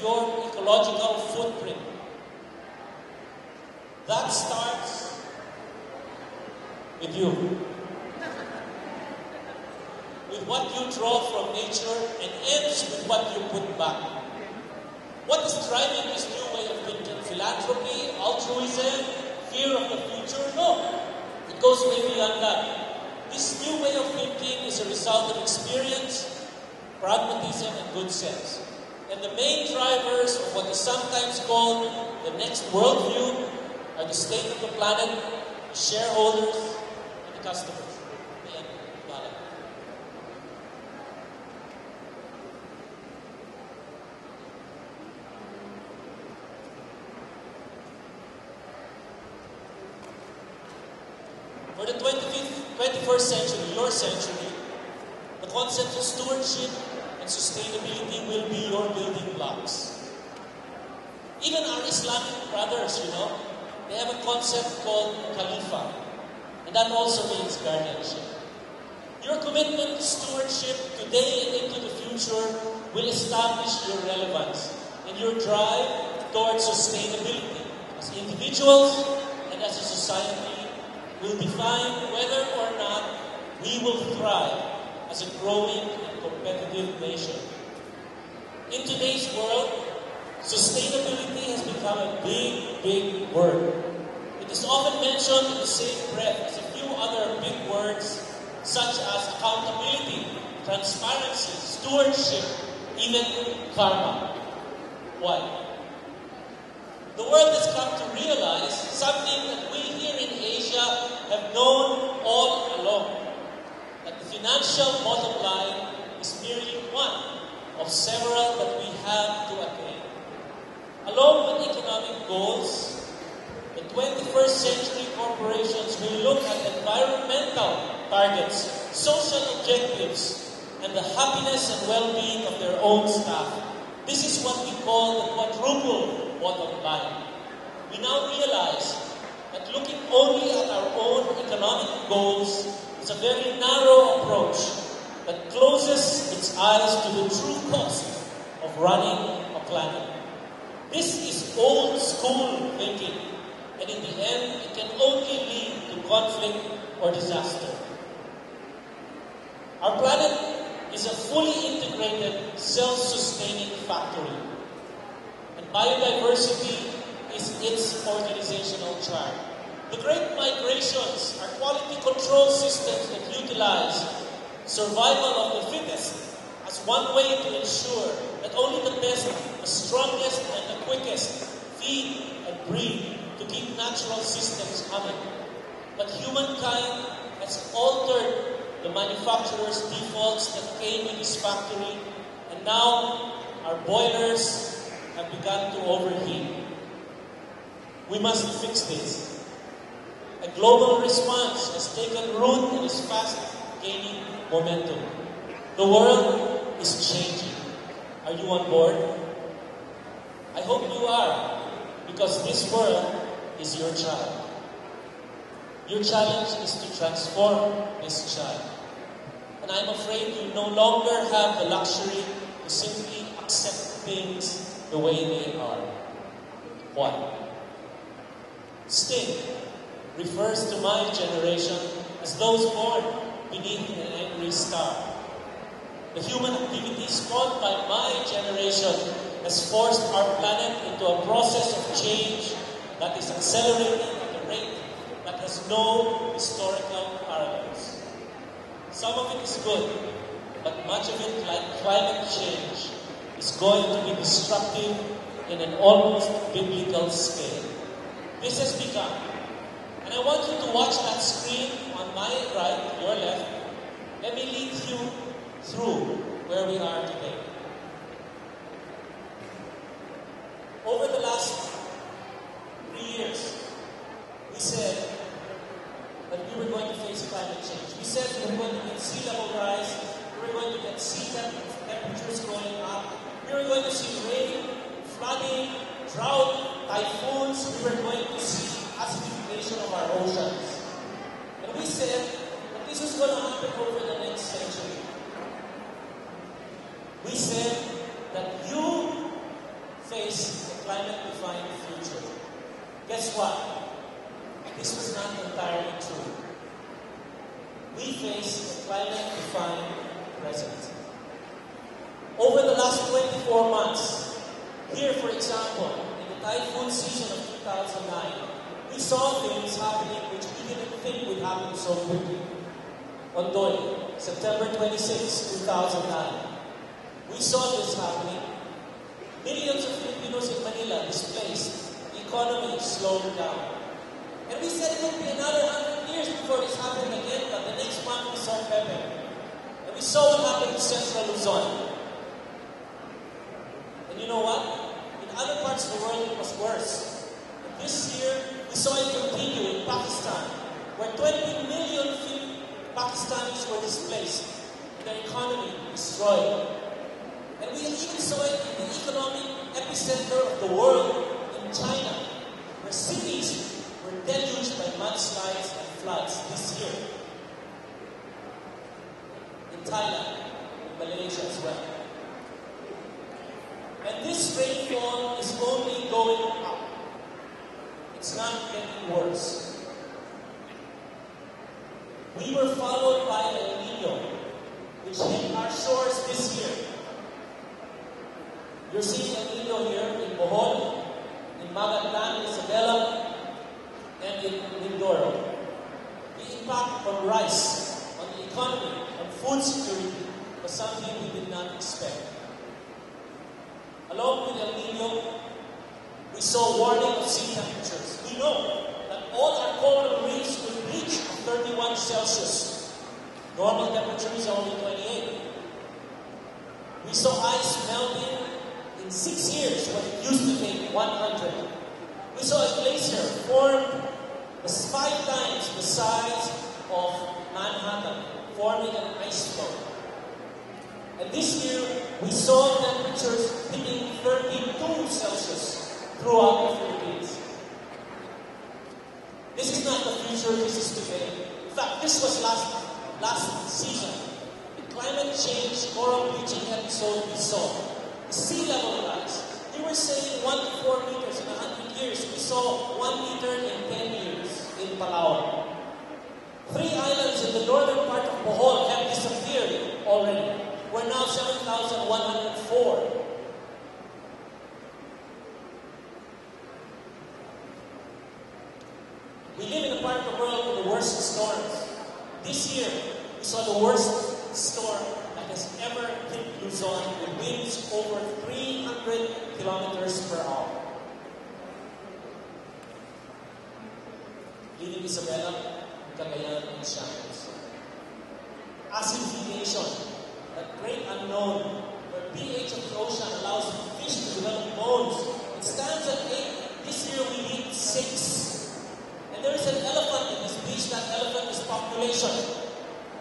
your ecological footprint. That starts with you. With what you draw from nature and ends with what you put back. What is driving this new way of thinking? Philanthropy, altruism, fear of the future? No. It goes way beyond that. This new way of thinking is a result of experience, pragmatism, and good sense. And the main drivers of what is sometimes called the next worldview are the state of the planet, the shareholders, and the customers. For the 21st century, your century, the concept of stewardship and sustainability will be your building blocks. Even our Islamic brothers, they have a concept called Khalifa, and that also means guardianship. Your commitment to stewardship today and into the future will establish your relevance and your drive towards sustainability as individuals and as a society. Will define whether or not we will thrive as a growing and competitive nation. In today's world, sustainability has become a big, big word. It is often mentioned in the same breath as a few other big words such as accountability, transparency, stewardship, even karma. Why? The world has come to realize something that we here in Asia have known all along, that the financial bottom line is merely one of several that we have to attain. Along with economic goals, the 21st century corporations will look at environmental targets, social objectives, and the happiness and well-being of their own staff. This is what we call the quadruple bottom line. We now realize that looking only at our own economic goals is a very narrow approach that closes its eyes to the true cost of running a planet. This is old school thinking, and in the end, it can only lead to conflict or disaster. Our planet is a fully integrated, self-sustaining factory. And biodiversity is its organizational chart. The Great Migrations are quality control systems that utilize survival of the fittest as one way to ensure that only the best, the strongest, and the quickest feed and breed to keep natural systems humming. But humankind has altered the manufacturer's defaults that came in this factory, and now our boilers have begun to overheat. We must fix this. A global response has taken root and is fast gaining momentum. The world is changing. Are you on board? I hope you are, because this world is your child. Your challenge is to transform this child. And I'm afraid you no longer have the luxury to simply accept things the way they are. Why? Sting refers to my generation as those born beneath an angry star. The human activities caused by my generation has forced our planet into a process of change that is accelerating at a rate that has no historical parallels. Some of it is good, but much of it, like climate change, is going to be destructive in an almost biblical scale. This has begun. And I want you to watch that screen on my right, your left. Let me lead you through where we are today. Over the last 3 years, we said that we were going to face climate change. We said we were going to get sea level rise, we were going to get sea temperatures going up, we were going to see rain, flooding, drought, typhoons, we were going to see acidification of our oceans. And we said that this is going to happen over the next century. We said that you face a climate-defined future. Guess what? This was not entirely true. We face a climate-defined present. Over the last 24 months, here for example, in the typhoon season of 2009, we saw things happening which we didn't think would happen so quickly. Ondoy, September 26, 2009. We saw this happening. Millions of Filipinos in Manila displaced. The economy slowed down. And we said it would be another 100 years before this happened again, but the next month we saw Pepe. And we saw what happened to Central Luzon. And you know what? In other parts of the world it was worse. And this year, we saw it continue in Pakistan, where 20 million Pakistanis were displaced and their economy destroyed. And we even saw it in the economic epicenter of the world in China, where cities were deluged by mudslides and floods this year. In Thailand, in Malaysia as well. And this rainfall is only going up. It's not getting worse. We were followed by El Nino, which hit our shores this year. You're seeing El Nino here in Bohol, in Magatan, Isabela, and in Mindoro. The impact on rice, on the economy, on food security was something we did not expect. Along with El Nino, we saw warning of sea temperatures. We know that all our coral reefs will reach 31 Celsius. Normal temperature is only 28. We saw ice melting in 6 years when it used to take 100. We saw a glacier formed 5 times the size of Manhattan, forming an ice floe. And this year, we saw temperatures hitting 32 Celsius throughout the Philippines. This is not the future, this is today. In fact, this was last season. The climate change coral bleaching episode we saw. The sea level rise. We were saying 1 to 4 meters in 100 years. We saw 1 meter in 10 years in Palawan. 3 islands in the northern part of Bohol have disappeared already. We're now 7,104. We live in a part of the world with the worst storms. This year, we saw the worst storm that has ever hit Luzon with winds over 300 kilometers per hour. Leaving Isabela, Cagayan, and Shanghai. Acidification, that great unknown, where pH of the ocean allows fish to develop bones. It stands at 8. This year we hit 6. And there is an elephant in this beach. That elephant is population.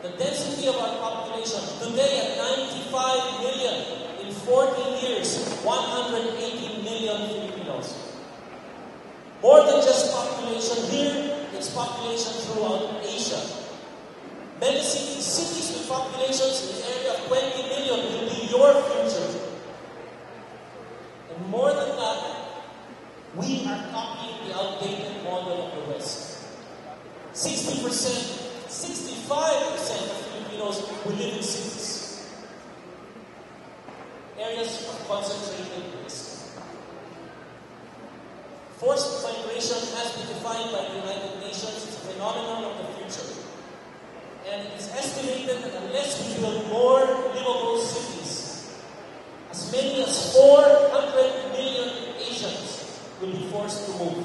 The density of our population today at 95 million. In 14 years, 180 million Filipinos. More than just population here, it's population throughout Asia. Many cities with populations in the area of 20 million will be your future. And more than that, we are copying the outdated model of the West. 60%, 65% of Filipinos will live in cities. Areas of concentrated risk. Forced migration has been defined by the United Nations as a phenomenon of the future. And it is estimated that unless we build more livable cities, as many as 400 million Asians will be forced to move.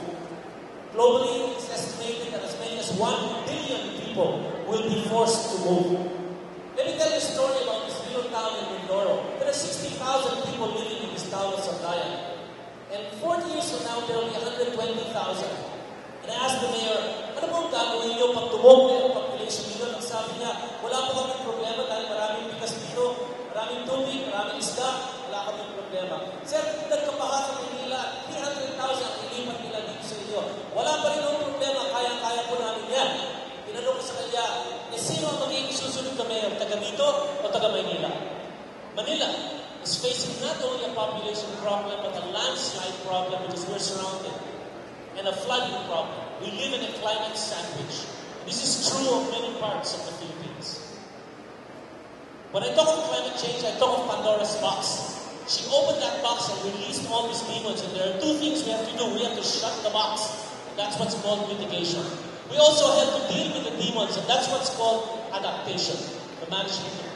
Globally, it is estimated that as many as 1 billion people will be forced to move. Let me tell you a story about this little town in Mindoro. There are 60,000 people living in this town of Sandayan. And 40 years from now, there will be 120,000. And I asked the mayor, ano bang gagawin niyo pag tumog ang population dito? Ang sabi niya, wala po kaming problema dahil maraming bigas dito, maraming tubig, maraming isda, wala kaming problema. Sir, kung nagkapaha sa Manila, 300,000 ang ilipat nila dito sa inyo. Wala pa rin ang problema, kaya-kaya po namin yan. Tinanong ko sa kanya, sino ang magiging susunod na mayor? Taga dito o taga Manila? Manila is facing not only a population problem but a landslide problem because we're surrounded. And a flooding problem. We live in a climate sandwich. This is true of many parts of the Philippines. When I talk of climate change, I talk of Pandora's box. She opened that box and released all these demons, and there are two things we have to do. We have to shut the box, and that's what's called mitigation. We also have to deal with the demons, and that's what's called adaptation, the management of